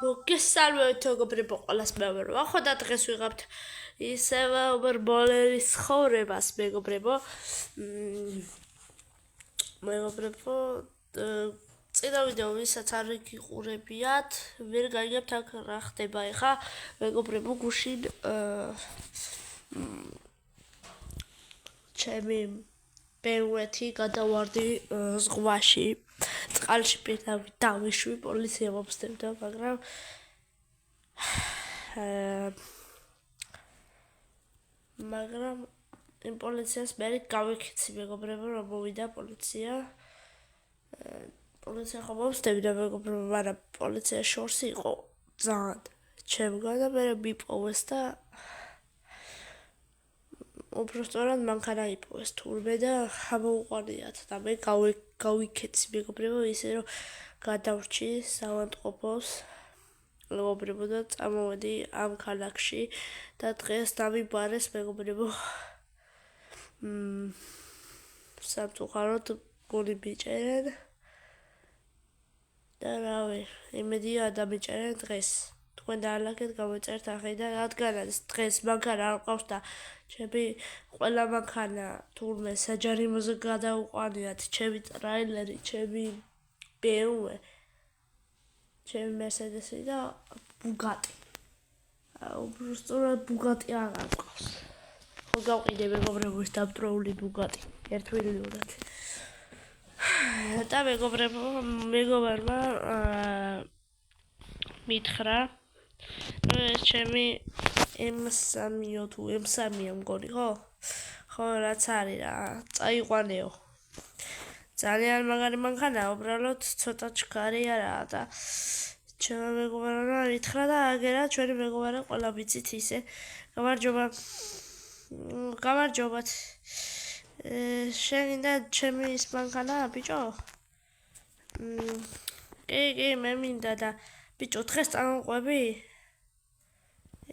მოგესალმებით მეგობრებო ყველას მეუბნება ხო და დღეს ვიღებთ ისევ ბოლერის ცხოვრებას მეგობრებო მეგობრებო წინა ვიდეო ვისაც არ გიყურებიათ ვერ გაიგებთ აქ რა ხდება ეხა მეგობრებო გუშინ ჩემი ბევეთი გადავარდი ზღვაში წყალში პირდაპირ დავიშვი პოლიცია მომსდებდა მაგრამ იმ პოლიციას მე გავიქცი მეგობრებო რომ მოვიდა პოლიცია ხომ მომსდებდა მეგობრებო მაგრამ პოლიცია შორს იყო ძალიან ჩემგან და მე მიპოვეს და უბრალოდ მანქანა იპოვეს თურმე და ამოუყანიათ და მე გავიქეცი მეგობრებო ისე რომ გადავრჩი საავადმყოფოს მეგობრებო და წამოვედი ამ ქალაქში და დღეს დამიბარეს მეგობრებო სამწუხაროდ გული მიჭერენ და რავი იმედია დამიჭერენ დღეს თქვენ დაალაგეთ გამოწერთ ახედა რადგანაც დღეს მანქანა არ ყავს და ჩემი ყველა მანქანა თურმე საჯარიმოზე გადაუყანიათ ჩემი ტრაილერი ჩემი BMW ჩემი Mercedes-ი და Bugatti უბრალოდ Bugatti აღარ ყავს ხო გავყიდე მეგობრებო ეს დამტროული Bugatti 1 მილიონად და მეგობარმა მითხრა ეს ჩემი M3-ო თუ M3-ია მგონი ხო რაც არის რა წაიყვანეო ძალიან მაგარი მანქანაა უბრალოდ ცოტა ჩქარი არაა და ჩემმა მეგობარმა მითხრა და აგერა ჩვენი მეგობარი ყველა ვიცით ისე გამარჯობათ შენი და ჩემი ის მანქანაა ბიჭო კი მე მინდა და ბიჭო დღეს წამოყვები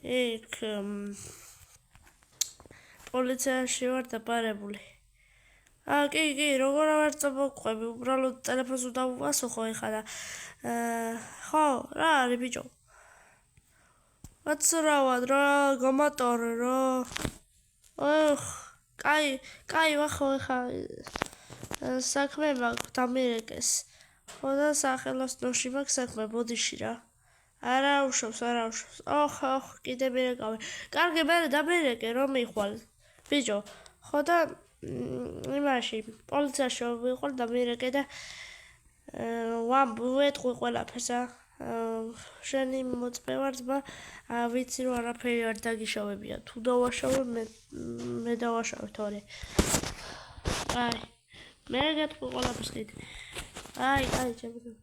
იქ პოლიციაში ვარ დაბარებული კი როგორ არ წამოყვები უბრალოდ ტელეფონს დავუვასო ეხლა და ხო რა არის ბიჭო აცრავად რა გამატორე რა კაი ვახო ეხლა საქმე მაქვს დამირეკეს ხო და სახელოსნოში მაქვს საქმე ბოდიში რა არა უშავს ოხ კიდე მირეკავე კარგი მე დამირეკე რომ მიხვალ ბიჭო ხო და იმაში პოლიციაში ვიყოლ და მირეკე და ვეთყვი ყველაფერს შენი მოწმე ძმა ვიცი რომ არაფერი არ დაგიშავებია თუ დავაშავე მე დავაშავე თორე აი მე გეტყვი ყველაფერს კიდე აი ჩემი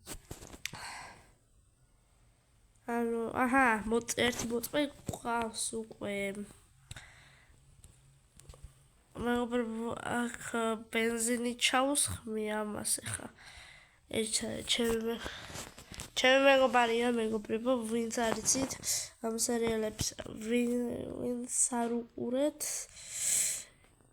აჰა ერთი მოწმე ყავს უკვე მეგობრებო აქ ბენზინი ჩაუსხმი ამას ეხა ჩემი მეგობარია მეგობრებო ვინც არ იცით ამ სერიალებს ვინც არ უყურეთ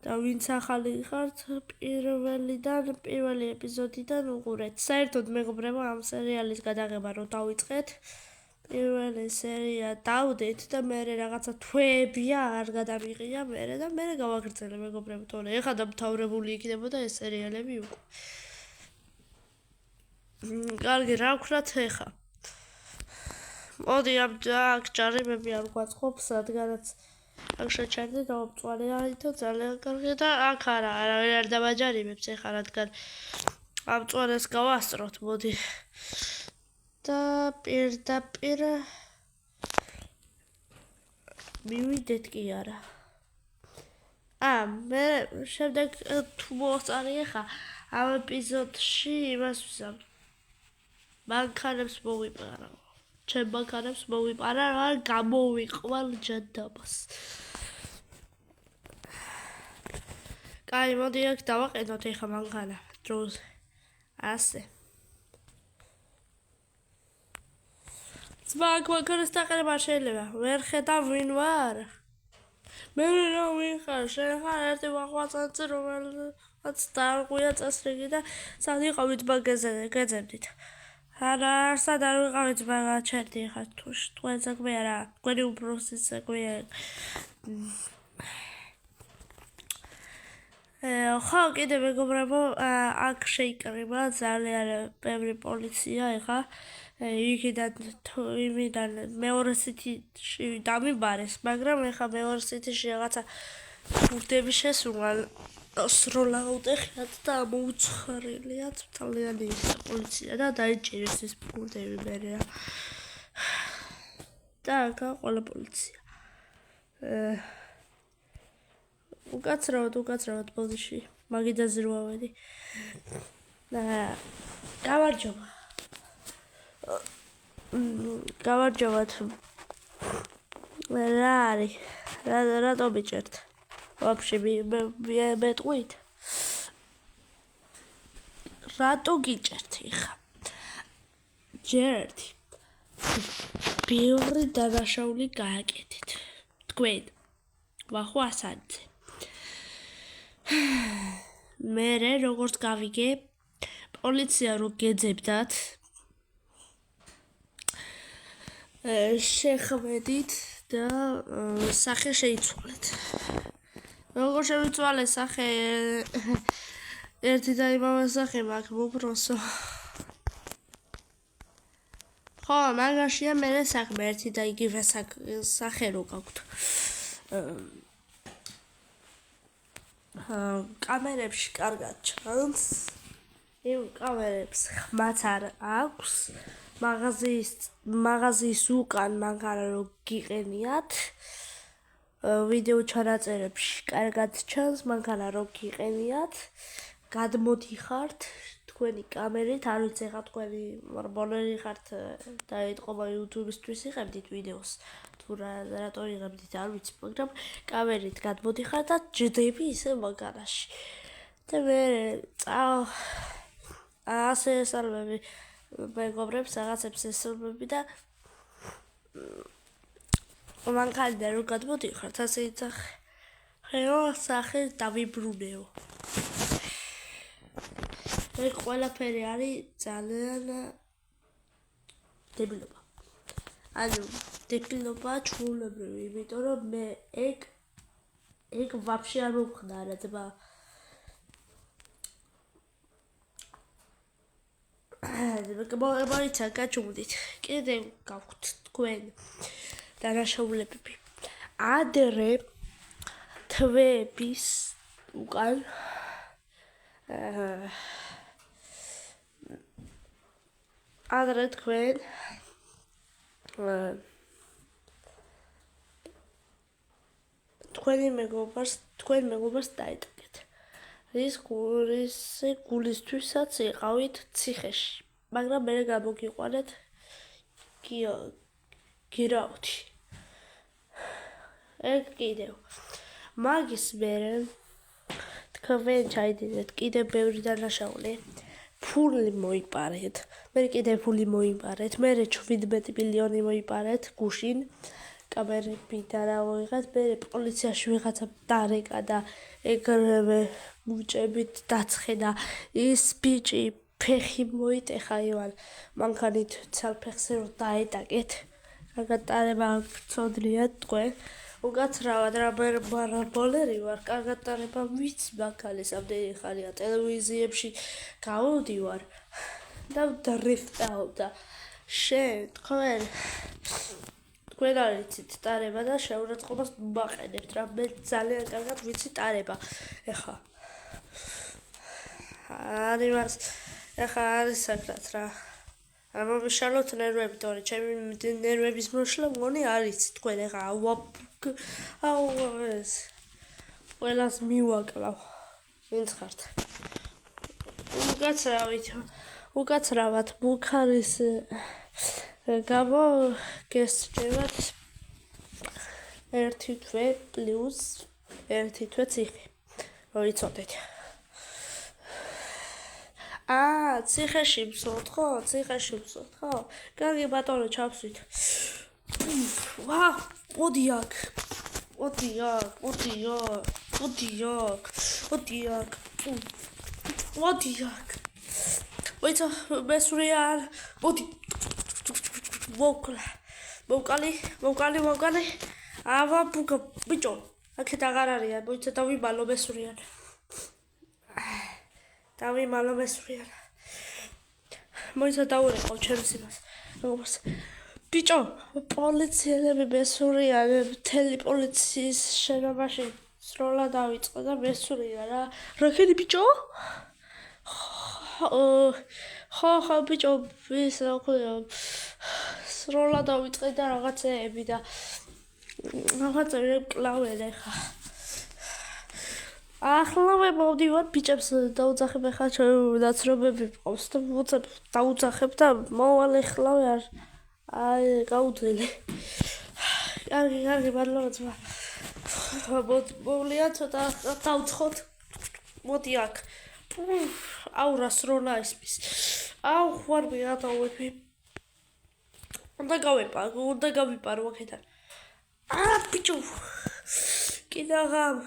და ვინც ახალი ხართ პირველი ეპიზოდიდან უყურეთ საერთოდ მეგობრებო ამ სერიალის გადაღება რომ დავიწყეთ პირველი სერია დავდეთ და მე რაღაცა თვეებია არ გადამიღია მე გავაგრძელე მეგობრებო თორე ეხლა დამთავრებული იქნებოდა ეს სერიალები უკვე კარგი რა ვქნათ ეხლა მოდი აქ ჯარიმები არ გვაწყობს რადგანაც აქ შეჩერდი დავწვალე აითო ძალიან კარგი და აქ არავინ არ დამაჯარიმებს ეხლა რადგან ამ წვალეს გავასწროთ მოდი და პირდაპირ მივიდეთ კი არა მე შემდეგ თუ მოწარი ეხა ამ ეპიზოდში იმას ვსამ მანქანებს მოვიპარა ჩემ მანქანებს მოვიპარა რა გამოვიყვალ ჯანდაბას კაი მოდი აქ დავაყენოთ ეხა მანქანა დროზე ასე ძმა მანქანას დაყენება შეიძლება ვერ ხედავ ვინ ვარ მე რა ვინ ხარ შენ ხარ ერთი ვახვაწანწი რომელსაც დაარღვია წესრიგი და სად იყავით მაგაზე გეძებდით არა, არსად არ ვიყავით მაგაჩერდი ხარ თუ თქვენ საქმე არა, თქვენი უბრალოდ საქმეა. ხო, კიდე მეგობრებო, აქ შეიკრიბა ძალიან ბევრი პოლიცია ეხა. იქიდან მეორე სიტიში დამიბარეს, მაგრამ ეხა მეორე სიტიში რაღაცა ფურდები შესულან სროლაუტეხიათ და მოუცხარილიათ ძალიან ისე პოლიცია და დაიჭირეს ეს ფურდები მერე რა. და აქა ყველა პოლიცია. უკაცრავად ბოდიში მაგიდაზე რო ავედი. გავარჯობათ. რა არის? რატო მიჭერთ? ვაფშე მეტყვით? რატო გიჭერთ ეხა? ჯერ ერთი. ბევრი დანაშაული გააკეთეთ. თქვენ ვახო ასანძე. მერე როგორც გავიგე, პოლიცია რო გეძებდათ, შეხვედით და სახე შეიცვალეთ. როგორ შევიცვალე სახე? ერთი და იმავე სახე მაქვს მოპროსო. ხო, მაგაშია მერე საქმე ერთი და იგივე სახე რო გაქვთ. კამერებში კარგად ჩანს. იმ კამერებს ხმაც არ აქვს. მაღაზიის უკან მაგარ რო გიყენიათ. ვიდეო ჩანაწერებში კარგად ჩანს, მაგრამ რო გიყენიათ, გადმოდიხართ თქვენი კამერით, არ ვიცი ხა თქვენი მორბოლერი ხართ და ეთყობა YouTube-ისთვის იღებდით ვიდეოს. თუ რატო იღებდით არ ვიცი, მაგრამ კამერით გადმოდიხართ და ჯდები ისე მაგარაში. და მე ასე ესალმები მეგობრებს რაღაცებს ესალმები და მანქანიდან რო გადმოდიხართ, ასე იცახეო სახე დავიბრუნეო. ეგ ყველაფერი არის ძალიან დებილობა. ანუ დებილობა ჩვეულებრივი, იმიტომ რომ მე ეგ ვაფშე არ მომხდარა ძმა. მოიცა გაჩუმდით. კიდე გაქვთ თქვენ დანაშაულებები. ადრე თვეების უკან ადრე თქვენ მეგობარს დაეტაკეთ. რის გულისთვისაც იყავით ციხეში, მაგრამ მე გამოგიყვანეთ გირაოთი. ეგ კიდევ. მაგის მერე თქვენ ჩაიდიდეთ კიდე ბევრი დანაშაული. ფული მოიპარეთ. მე კიდე ფული მოიპარეთ. მე 17 მილიონი მოიპარეთ გუშინ. კამერები და რა მოიღეთ, მე პოლიციაში ვიღაცა დარეკა და ეგრევე მუჭებით დაცხედა. ის ბიჭი ფეხი მოიტეხა ივან მანქანით ცალფეხზე რომ დაეტაკეთ. კარგად ტარება გწოდლიათ თქვენ. უკაცრავად რა ბოლერი ვარ, კარგად ტარება ვიცი მანქანის ამდენი ხანია ტელევიზიებში გავდივარ და დრიფტავ და თქვენ არ იცით ტარება და შეურაცხყოფას მაყენებთ რა. მე ძალიან კარგად ვიცი ტარება. ეხა არის საკრათ რა. არ მომიშალოთ ნერვები, თორე ჩემი ნერვების მოშლა მგონი არ იცით თქვენ ეხა ეს ყველას მივაკლავ. ვინც ხართ? უკაცრავად ბულქარის გამო გესწრებათ 1 თვე პლუს 1 თვე ციხე. მოიცოდეთ. ციხეში მსვათ ხო? კარგი ბატონო, ჩავსვით. მოდი აქ. მოიცა მესვრია მოდი მოვკალი ავა ბუგა ბიჭო აქეთ აღარ არიან მოიცა დავიმალო მესვრიან მოიცა დაურეკავ ჩემს იმას როგორც ბიჭო პოლიციელები მესვრიან მთელი პოლიციის შენობაში სროლა დავიწყო და მესვრია რა რაკენი ბიჭო ხო ბიჭო ის სროლა დავიწყე და რაღაცეები და რაღაცები კლავენ ახლა ახლა მოვდივარ ბიჭებს დაუძახებ ახლა ნაცნობები მყავს და ვუწებ დაუძახებ და მოვალ ახლა აი გაუძელე კარგი მადლობა ძმა მოვლია ცოტა დავცხოთ მოდი აქ აუ რა სროლა ისმის აუ ხوار მეატოვები უნდა გავიპარო აქედან ბიჭო კიდე აღამ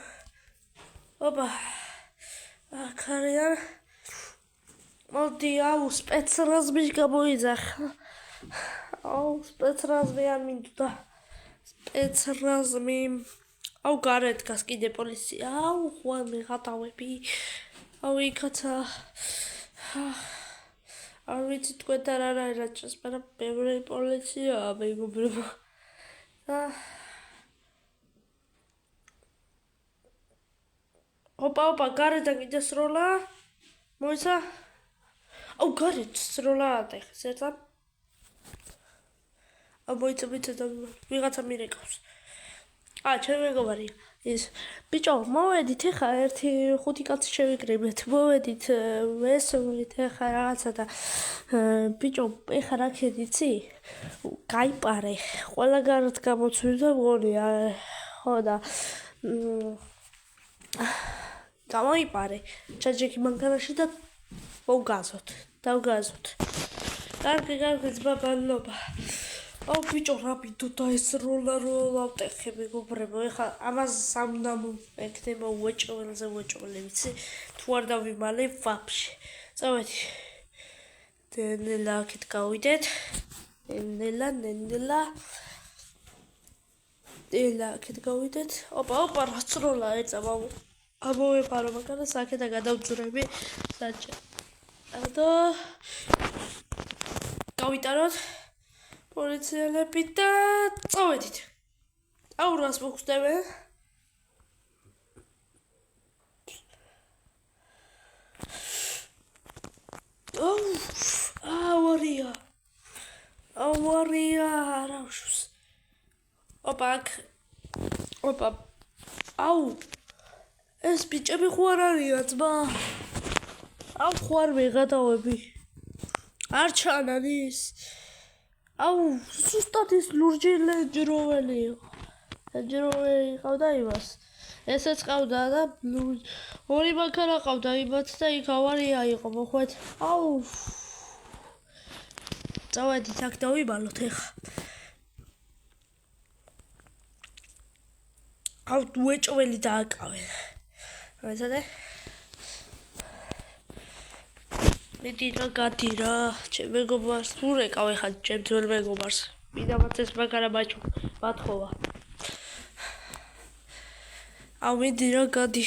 ოპა აქ არიან მოდი აუ სპეცრაზმი გამოიძახ აუ სპეცრაზმი არ მინდოდა სპეცრაზმი აუ გარეთ გას კიდე პოლიცია აუ ხوار მეღატავები აუ იქაცა არ ვიცი თქვენ არ არაერად მაგრამ ბევრი პოლიციაა მეგობრებო ოპა გარეთ კიდე სროლა მოიცა აუ გარეთ სროლა ატეხეს ერთად აუ მოიცა ვიღაცა მირეკავს ჩემი მეგობარია ის ბიჭო მოვედით ეხა ერთი 5 კაცი შევიკრიბეთ მოვედით ვესმით ეხა რაღაცა და ბიჭო ეხა რა ქედიცი გაიპარე ყველა გარეთ გამოცვი და მგონია ხო და გამოიპარე ჩაჯექი მანქანაში და დავგაზოთ კარგი ძმა მადლობა აუ ბიჭო რა მინდოდა ეს როლა ვტეხე მეგობრებო ეხლა ამას სამნამო ეკდება უეჭველზე ვიცი თუ არ დავიმალე ვაფშე წავედი ნელა აქეთ გავიდეთ ნელა აქეთ გავიდეთ ოპა რაც როლა ეწავა ამოვეპარო მაგალითად აქეთა გადავძურები საჭე და გავიტანოთ პოლიციელები და წავედით აუ რას მოხდებენ ავარია რაუშს ოპა აუ ეს ბიჭები ხوار არიან ძმა აუ ხوار მეღატავები არ ჩანან ის აუ სუსტად ის ლურჯი ლენჯროველი ყავდა იმას ესეც ყავდა და ორი მანქანა ყავდა იმათ და იქ ავარია იყო მოხვეთ აუ წავედით აქ დავიბალოთ ეხა აუ უეჭველი დააკავენ მეზადე მიდი რა გადი რა ჩემ მეგობარს თუ რეკავ ეხა ჩემ ძველ მეგობარს მიდამაც ეს მაგარა მათხოვა აუ მიდი რა გადი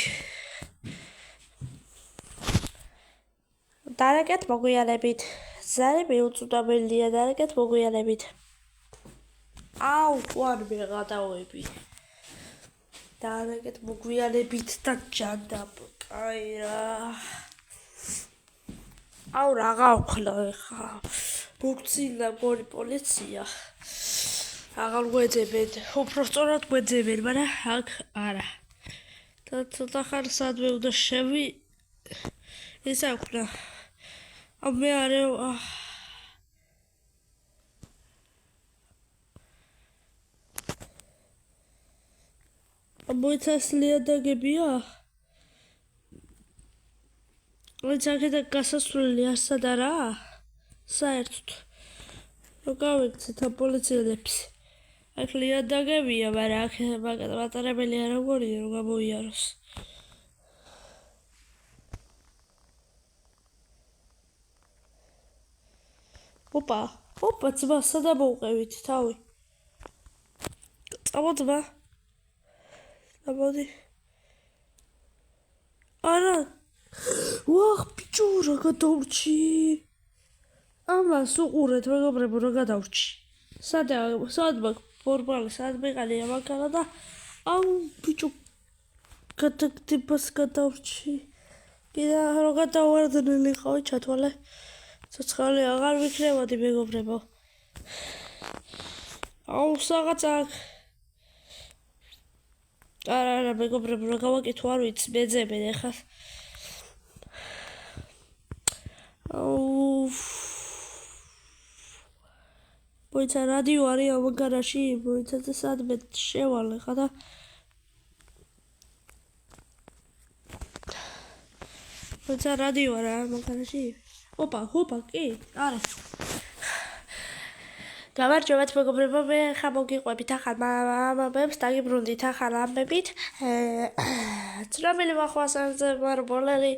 დარეკეთ მოგვიანებით ზარები უწუდებელია დარეკეთ მოგვიანებით აუ ხوار მეღატავები დარეკეთ მოგვიანებით და ჯანდაბ კაი რა აუ რა გავხლო ეხა მოგცილა მორი პოლიცია აღარ გვეძებენ უფრო სწორად გვეძებენ მაგრამ აქ არა და ცოტა ხარ სადმე უნდა შევი ისა ხნა მე არა მოიცას ლიადაგებია მოიცაკეთა გასასვლელი ასად არაა საერთოდ რო გავიქცეთ პოლიციელებს აქ ლიადაგებია მაგრამ აქ მატარებელი არ მგონია რომ გამოიაროს ოპა, ძმა, სადა მოვყევით თავი? წამოძმა. Ამოდი. არა. ვახ, ბიჭო, რა გადავრჩი? ამას უყურეთ, მეგობრებო, რა გადავრჩი. სად ფორმალი, სად მიყალია მანქანა და აუ, ბიჭო, გადაგდებას გადავრჩი. კიდე რა გადავარდნილი ყავი ჩათვალე. ცოცხალი აღარ ვიქნებოდი, მეგობრებო. აუ, საღაც აქ. არა, მეგობრებო, რა გავაკეთო არ ვიცი, მეძებენ ეხლა. აუ. მოიცა რადიო არის ამ გარაში, მოიცა და სადმე შევალ ეხლა და მოიცა რადიო არა ამ გარაში. ოპა, კი, არის. გამარჯობათ მეგობრებო, მე ხა მოგიყვებით ახალ მამებს, დაგიბრუნდით ახალ ამბებით. ცნობილი მახვასანზე მარბოლელი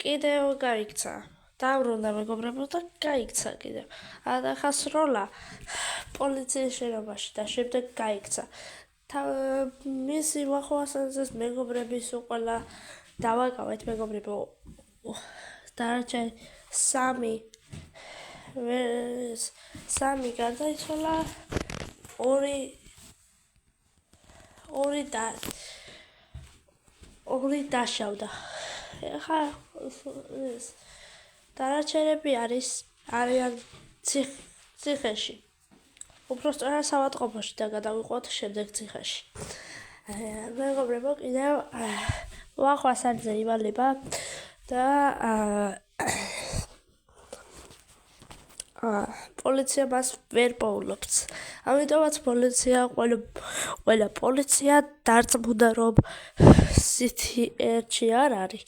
კიდევ გაიქცა. დავრუნდა მეგობრებო და გაიქცა კიდევ. და ხა სროლა პოლიციის შენობაში და შემდეგ გაიქცა. მისი მახვასანზეს მეგობრების უყოლა დავაკავეთ მეგობრებო. დარჩა სამი გარდაიცვალა, ორი დაშავდა. ეხლა დანარჩენები არიან ციხეში. უпростоრად საავადმყოფოში და გადავიყვოთ შემდეგ ციხეში. მეგობრებო, კიდევ ვახვასანზე ივალება და პოლიცია მას ვერ პოულობს. ამიტომაც ყველა პოლიცია დარწმუნდა, რომ CT1-ში არ არის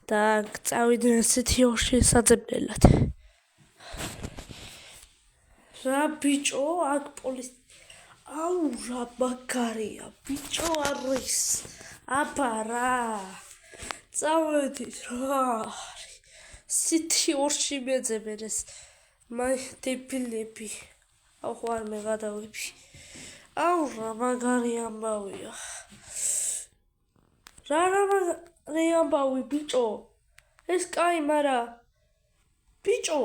და წავიდნენ CT2-ში საძებნელად. რა ბიჭო, აქ აუ, რა მაგარია, ბიჭო არის. აბა რა. წავედით რა არის. CT2-ში მეძებენ ეს დებილები. აუ, ხარ მე გადავები. აუ, რა მაგარი ამბავია. რა მაგარი ამბავი, ბიჭო. ეს კაი, მარა. ბიჭო,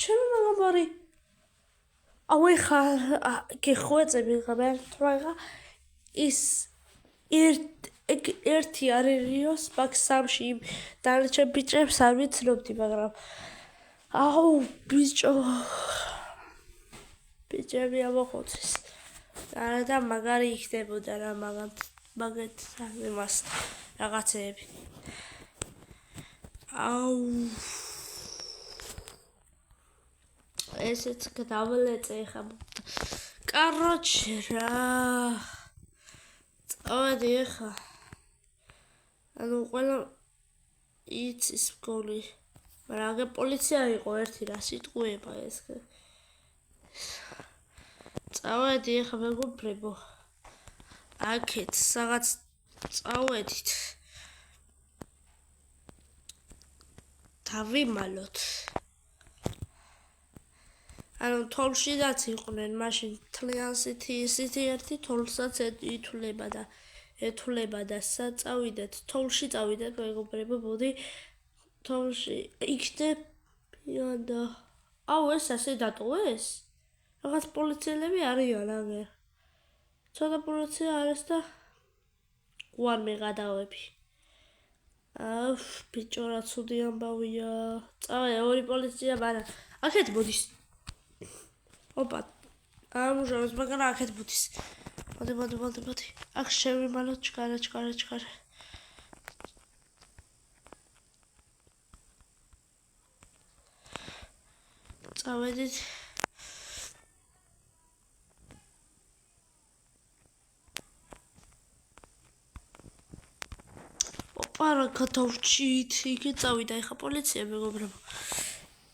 ჩემი მაგარი. აუ, ეხა გეხვეწები ხა ეხა ის ერთი არერიოს მაგ სამში დანარჩენ ბიჭებს არ ვიცნობდი, მაგრამ აუ, ბიჭო. ბიჭები ამოხოცეს. და მაგარი იქნებოდა რა მაგეთ იმას რაღაცეები. აუ. ესეც გადავლეწე ხა. კაროჩე რა. წავედი ეხა. ანუ ყველა იცის მგონი. მაგრამ აგე პოლიცია იყო ერთი რა სიტყვება ეს. წავედი ეხა მეგობრებო. აქეთ რაღაც წავედით. დავიმალოთ. ანუ თოლშიდაც იყვნენ, მაშინ თლიან CT1 თოლსაც ეთვლება და საწავიდეთ, თოლში წავიდეთ მეგობრებო, მოდი თოლში იქნებიან და აუ, ეს ასე დატოვეს? რაღაც პოლიციელები არიან აგერ. ცოტა პოლიცია არის და უარ მეღადავები. აუ, ბიჭო, რა ცუდი ამბავია. წავე, ორი პოლიცია, მაგრამ აქეთ მოდის. ოპა, ამუშავებს, მაგრამ აქეთ მოდის. მოდი. აქ შევიმალოთ ჩქარა. წავედით. ოპა, რა გადავრჩით, იქ წავიდა ეხა პოლიცია მეგობრებო.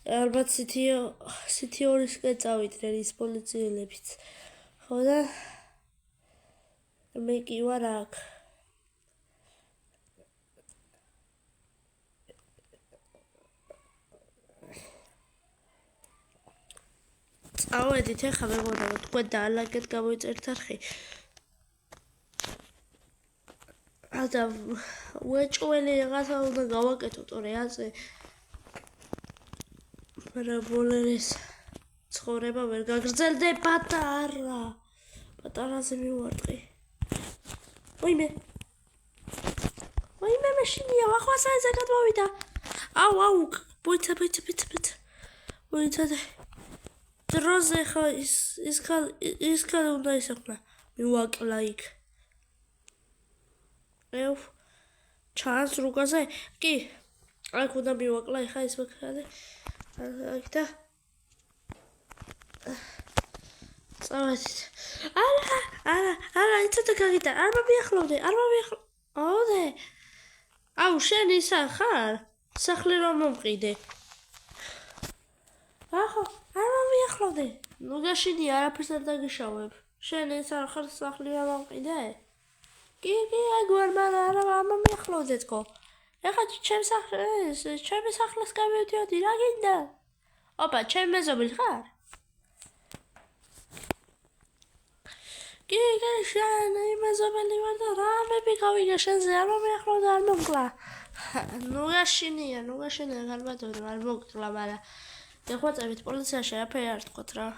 ალბათ CT2-ისკენ წავიდნენ ის პოლიციელებიც. ხო და მე კი ვარ აქ. წავედით ეხლა მეგობრებო, თქვენ დაალაგეთ გამოიწერთ არხი. და უეჭველი რაღაცა უნდა გავაკეთოთ რეალზე. მაგრამ ბოლერის ცხოვრება ვერ გაგრძელდება და არა. პატარაზე მივარტყი. ვაიმე მეშინია, ახლა საერთოდ გადმოვიდა. აუ, ბოიცა. ბოიცა დროზე ხა ის ხალ უნდა ისახნა. მივაკლა იქ. ჩანს რუკაზე? კი. აქ უნდა მივაკლა ხა ის ვაკალე. აქ და წავედით. არა, იცოდა გაგიტა. არ მომიახლოვდე. აუდე. აუ, შენ ისა ხარ? სახლი რომ მომყიდე. ახო, არ მომიახლოვდე. ნუ გაშინია, არაფერს არ დაგიშავებ. შენ ის არ ხარ სახლი რომ მომყიდე? კი, აი არ მომიახლოვდე თქო. ეხლა ჩემი სახლის გამივდიოდი, რა გინდა? ოპა, ჩემი მეზობელი ხარ? კი, შენ მეზობელი ვარ და რა მები გავიგე შენზე, არ მომიახლოვდა, არ მომკლა. ნუ გაშინია, გარბატონო, არ მოკლა, მაგრამ ეხლა წავით პოლიციაში, არაფერი არ თქვათ რა.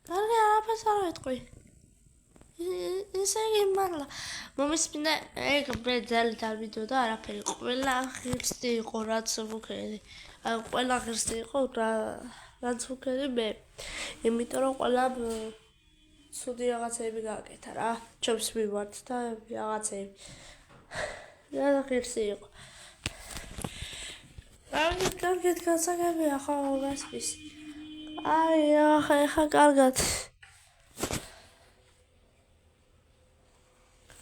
კარგი, არაფერს არ ვეთქვი. ისე იგი მართლა მომისმინა ეგ მე ძალით არ ვიდოდა არაფერი ყველა ღირსი იყო რაც ვუქედი ყველა ღირსი იყო რაც ვუქედი მე იმიტომ რომ ყველა ცუდი რაღაცები გააკეთა რა ჩემს მიმართ და რაღაცები რა ღირსი იყო კარგად გასაგებია ხო გასპის აი ახლა კარგად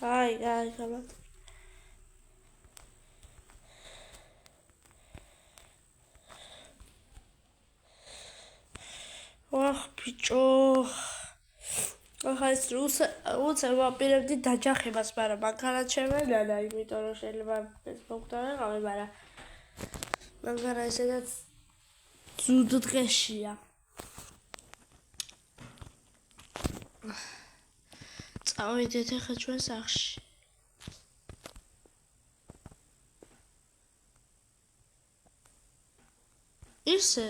აი, გამათ. ვახ, ბიჭო. ახლა ეს უცებ ვაპირებდი დაჯახებას, მაგრამ მანქანა ჩემენანა, იმიტომ რომ შეიძლება ეს მოგდარიყავი, მაგრამ მანქანა ესედაც ძუდ დღეშია. წავიდეთ ახლა ჩვენ სახლში. ისე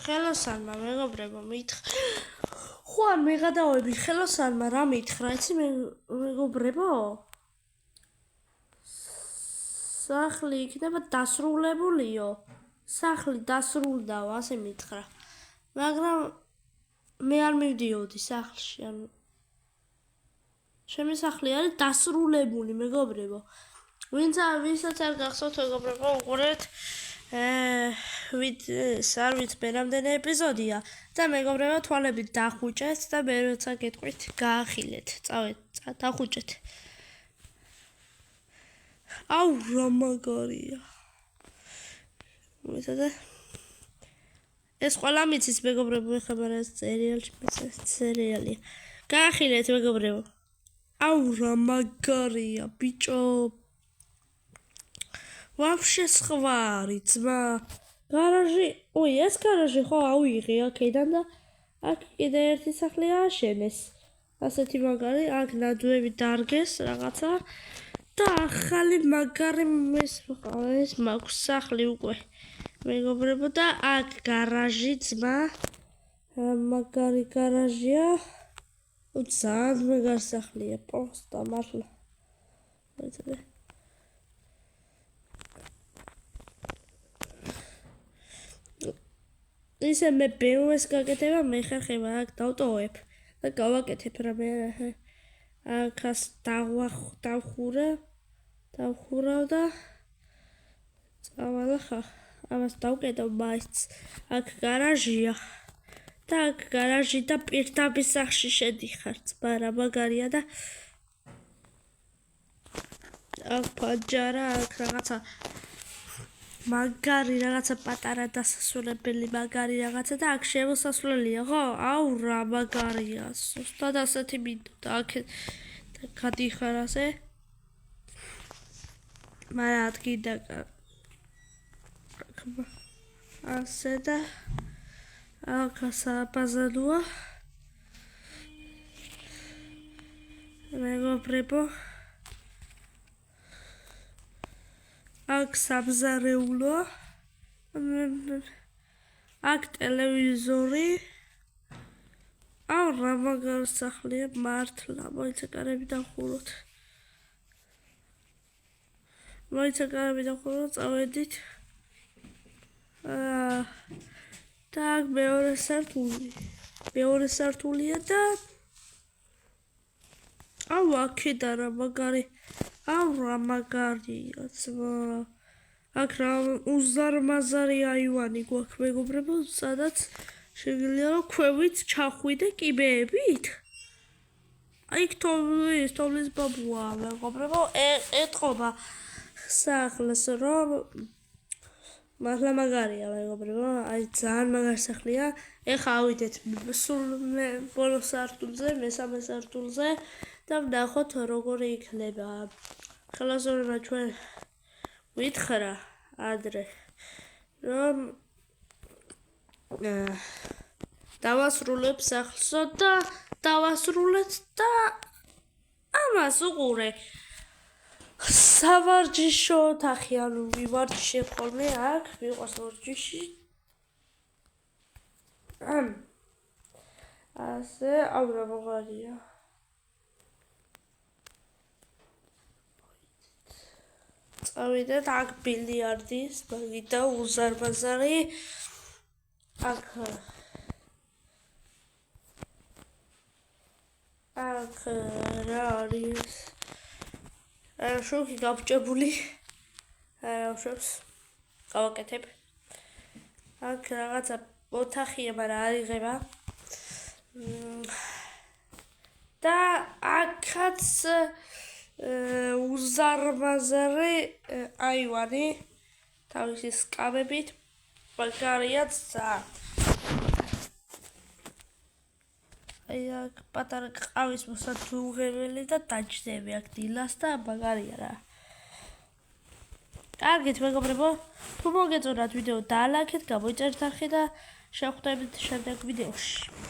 ხელოსანმა მეგობრებო მითხრა. ხო არ მეღადავები ხელოსანმა რა მითხრა, იცი მეგობრებო? სახლი იქნება დასრულებულიო. სახლი დასრულდაო, ასე მითხრა. მაგრამ მე არ მივდიოდი სახლში, ანუ ჩემი სახლი არის დასრულებული, მეგობრებო. ვისაც არ გახსოვთ, მეგობრებო, უყურეთ არ ვიცი რამდენი ეპიზოდია და მეგობრებო, თვალებით დახუჭეთ და მე როცა გეტყვით, გაახილეთ. დახუჭეთ. აუ, რა მაგარია. ეს ყველა მიცის, მეგობრებო, ეხება რა სერიალია. გაახილეთ, მეგობრებო. აუ, რა მაგარია, ბიჭო. ვაფშე სხვა არის, ძმა. გარაჟი, ეს გარაჟი ხო ავიღე აქედან და აქ კიდე ერთი სახლი ააშენეს. ასეთი მაგარი, აქ ნაძვები დარგეს რაღაცა და ახალი მაგარი ეს მაქვს სახლი უკვე. მეგობრებო და აქ გარაჟი, ძმა. მაგარი გარაჟია. ძალიან მაგარი სახლია, პოსტა მართლა. ისე მე BMW-ს გაკეთება, მე ხერხება აქ დავტოვებ და გავაკეთებ რა მე აქას დავხურავ და წავალ ხა ამას დავკეთებ მაინც აქ გარაჟია და აქ გარაჟი და პირდაპირ სახლში შედიხარ ძმა რა მაგარია და აქ პაჯარა აქ რაღაცა მაგარი რაღაცა პატარა დასასრულებელი მაგარი რაღაცა და აქ შემოსასვლელია ხო? აუ რა მაგარია. სუსტად ასეთი მინდოდა აქ გადიხარ ასე. მაგრამ ადგიდა ასე და აქ საბაზაროა მეგობრებო აქ საბზარეულო აქ ტელევიზორი რა მაგარ სახლია მართლა მოიცა კარები დავხუროთ წავედით და აქ მეორე სართულია და აქედან რა მაგარია ძმა აქ რა უზარმაზარი აივანი გვაქვს მეგობრებო სადაც შეგვიძლია რომ ქვევით ჩახვიდე კიბეებით იქ თოვლის ბაბუა მეგობრებო ეთყობა სახლს რომ მართლა მაგარია მეგობრებო ძალიან მაგარი სახლია ეხა ავიდეთ სულ ბოლო სართულზე მესამე სართულზე და ვნახოთ როგორი იქნება ხელოსნებმა ჩვენ ვითხრა ადრე რომ დავასრულებ სახლსო და დავასრულეთ და ამას უყურე სავარჯიშო ოთახი ანუ ვივარჯიშებ ხოლმე აქ მიყვარს ვარჯიში ასე რა მაგარია წავიდეთ აქ ბილიარდის მაგიდა უზარმაზარი აქ რა არის შოქი გაბჭებული უშვებს გავაკეთებ აქ რაღაცა ოთახია მაგრამ არ იღება და აქაც უზარმაზარი აივანი თავისი სკამებით მაგარია ძალიან აქ პატარა ყავის მოსადუღებელი და დაჯდები აქ დილას და მაგარია რა კარგით მეგობრებო თუ მოგეწონათ ვიდეო დალაიქეთ გამოიწერეთ არხი და შევხვდებით შემდეგ ვიდეოში